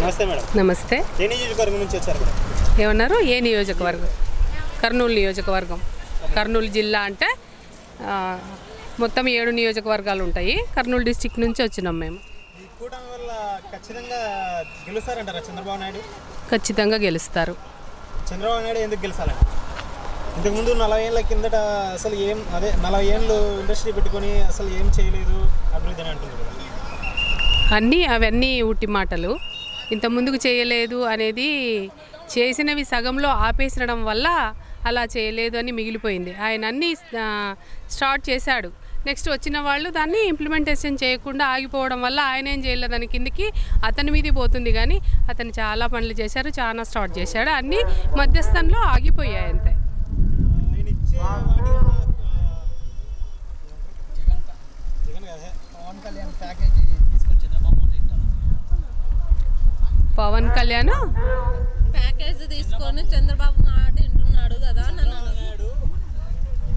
నమస్తే మేడం. నమస్తే. ఏ నియోజకవర్గం నుంచి వచ్చారు మేడం? ఏమన్నారు? ఏ నియోజకవర్గం? కర్నూలు నియోజకవర్గం. కర్నూలు జిల్లా అంటే మొత్తం 7 నియోజకవర్గాలు ఉంటాయి. కర్నూలు డిస్టిక్ నుంచి వచ్చినాం మేము. ఈ కూటమి వల్ల ఖచ్చితంగా గెలుస్తారంటారా చంద్రబాబు నాయుడు? ఖచ్చితంగా గెలుస్తారు. చంద్రబాబు నాయుడు ఎందుకు గెలుస్తారండి? ఇంతకుముందు 40 ఏళ్ళ కిందట అసలు 40 ఏళ్ళు ఇండస్ట్రీ పెట్టుకొని అసలు ఏం చేయలేదు అభివృద్ధి అని అంటుంది కదా. అవన్నీ ఉట్టి మాటలు. ఇంత ముందుకు చేయలేదు అనేది చేసినవి సగంలో ఆపేసడం వల్ల అలా చేయలేదు అని మిగిలిపోయింది. ఆయన అన్నీ స్టార్ట్ చేశాడు. నెక్స్ట్ వచ్చిన వాళ్ళు దాన్ని ఇంప్లిమెంటేషన్ చేయకుండా ఆగిపోవడం వల్ల ఆయన ఏం చేయలేదు, దాని కిందికి అతని మీది పోతుంది. కానీ అతను చాలా పనులు చేశారు, చాలా స్టార్ట్ చేశాడు. అన్నీ మధ్యస్థంలో ఆగిపోయాయి అంతే. పవన్ కళ్యాణ్ ప్యాకేజ్ తీసుకొని చంద్రబాబు మాట వింటున్నాడు కదా.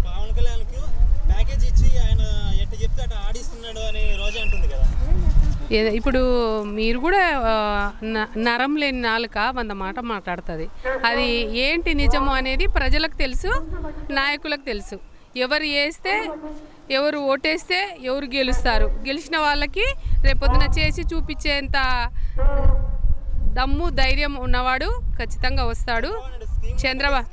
పవన్ కళ్యాణ్కి ప్యాకేజ్ ఇచ్చి ఆయన ఎట్ట చెప్తే అట్లా ఆడిస్తున్నాడు అని రోజే అంటుంది కదా. ఇప్పుడు మీరు కూడా నరం లేని నాలుక 100 మాట మాట్లాడుతుంది. అది ఏంటి నిజము అనేది ప్రజలకు తెలుసు, నాయకులకు తెలుసు. ఎవరు వేస్తే, ఎవరు ఓటేస్తే ఎవరు గెలుస్తారు. గెలిచిన వాళ్ళకి రేపొద్దున చేసి చూపించేంత దమ్ము ధైర్యం ఉన్నవాడు ఖచ్చితంగా వస్తాడు. చంద్రబాబు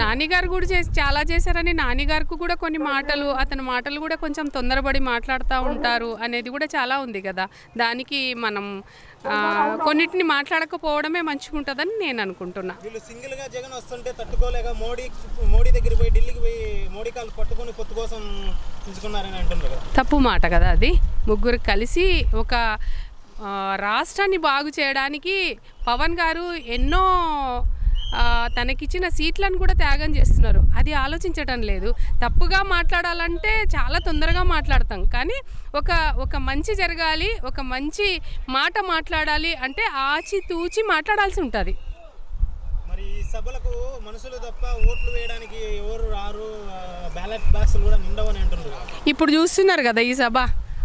నానిగారు కూడా చాలా చేశారని, నానిగారికి కూడా కొన్ని మాటలు, అతని మాటలు కూడా కొంచెం తొందరపడి మాట్లాడుతూ ఉంటారు అనేది కూడా చాలా ఉంది కదా. దానికి మనం కొన్నిటిని మాట్లాడకపోవడమే మంచిగా ఉంటుందని నేను అనుకుంటున్నా. వీళ్ళు సింగిల్గా జగన్ వస్తుంటే తట్టుకోలేక మోడీ దగ్గర పోయి ఢిల్లీకి పోయి మోడీ కాళ్ళు పట్టుకొని పొత్తు కోసం తీసుకున్నారని అంటున్నారు కదా. తప్పు మాట కదా అది. ముగ్గురు కలిసి ఒక రాష్ట్రాన్ని బాగు చేయడానికి పవన్ గారు ఎన్నో తనకిచ్చిన సీట్లను కూడా త్యాగం చేస్తున్నారు. అది ఆలోచించటం లేదు. తప్పుగా మాట్లాడాలంటే చాలా తొందరగా మాట్లాడతాం, కానీ ఒక మంచి జరగాలి, ఒక మంచి మాట మాట్లాడాలి అంటే ఆచితూచి మాట్లాడాల్సి ఉంటుంది. మరి ఈ సభలకు మనుషులు తప్ప ఓట్లు వేయడానికి ఎవరు రారు, బ్యాలెట్ బాక్సులు కూడా నిండవని అంటున్నారు. ఇప్పుడు చూస్తున్నారు కదా ఈ సభ.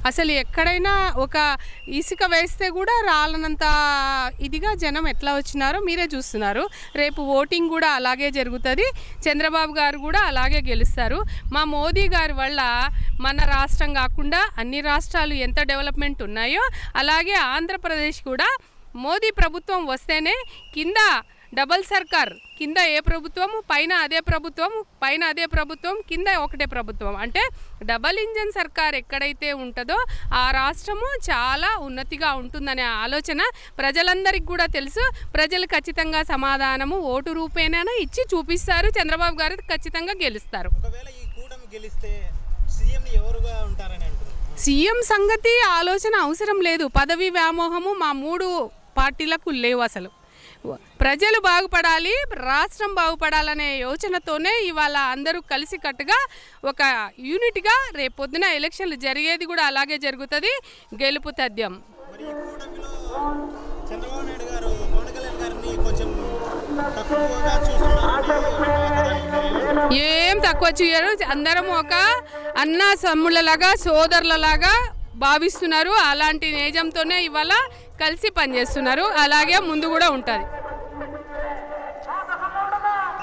అసలు ఎక్కడైనా ఒక ఇసుక వేస్తే కూడా రాలనంత ఇదిగా జనం ఎట్లా వచ్చినారో మీరే చూస్తున్నారు. రేపు ఓటింగ్ కూడా అలాగే జరుగుతుంది. చంద్రబాబు గారు కూడా అలాగే గెలుస్తారు. మా మోదీ గారి వల్ల మన రాష్ట్రం కాకుండా అన్ని రాష్ట్రాలు ఎంత డెవలప్మెంట్ ఉన్నాయో అలాగే ఆంధ్రప్రదేశ్ కూడా మోదీ ప్రభుత్వం వస్తేనే కింద డబల్ సర్కార్, కింద ఏ ప్రభుత్వం పైన అదే ప్రభుత్వం, పైన అదే ప్రభుత్వం కింద ఒకటే ప్రభుత్వం, అంటే డబల్ ఇంజన్ సర్కార్ ఎక్కడైతే ఉంటుందో ఆ రాష్ట్రము చాలా ఉన్నతిగా ఉంటుందనే ఆలోచన ప్రజలందరికీ కూడా తెలుసు. ప్రజలు ఖచ్చితంగా సమాధానము ఓటు రూపేణా ఇచ్చి చూపిస్తారు. చంద్రబాబు గారు ఖచ్చితంగా గెలుస్తారు. ఒకవేళ ఈ కూటమి గెలిస్తే సీఎం ఎవరుగా ఉంటారని అంటున్నారు. సీఎం సంగతి ఆలోచన అవసరం లేదు. పదవి వ్యామోహము మా 3 పార్టీలకు లేవు. అసలు ప్రజలు బాగుపడాలి, రాష్ట్రం బాగుపడాలనే యోచనతోనే ఇవాళ అందరూ కలిసికట్టుగా ఒక యూనిట్గా రేపొద్దున ఎలక్షన్లు జరిగేది కూడా అలాగే జరుగుతుంది. గెలుపు తథ్యం. ఏం తక్కువ చేయరు. అందరం ఒక అన్న సమ్ముళ్ళలాగా, సోదరులలాగా భావిస్తున్నారు. అలాంటి నిజంతోనే ఇవాళ కలిసి పనిచేస్తున్నారు. అలాగే ముందు కూడా ఉంటుంది.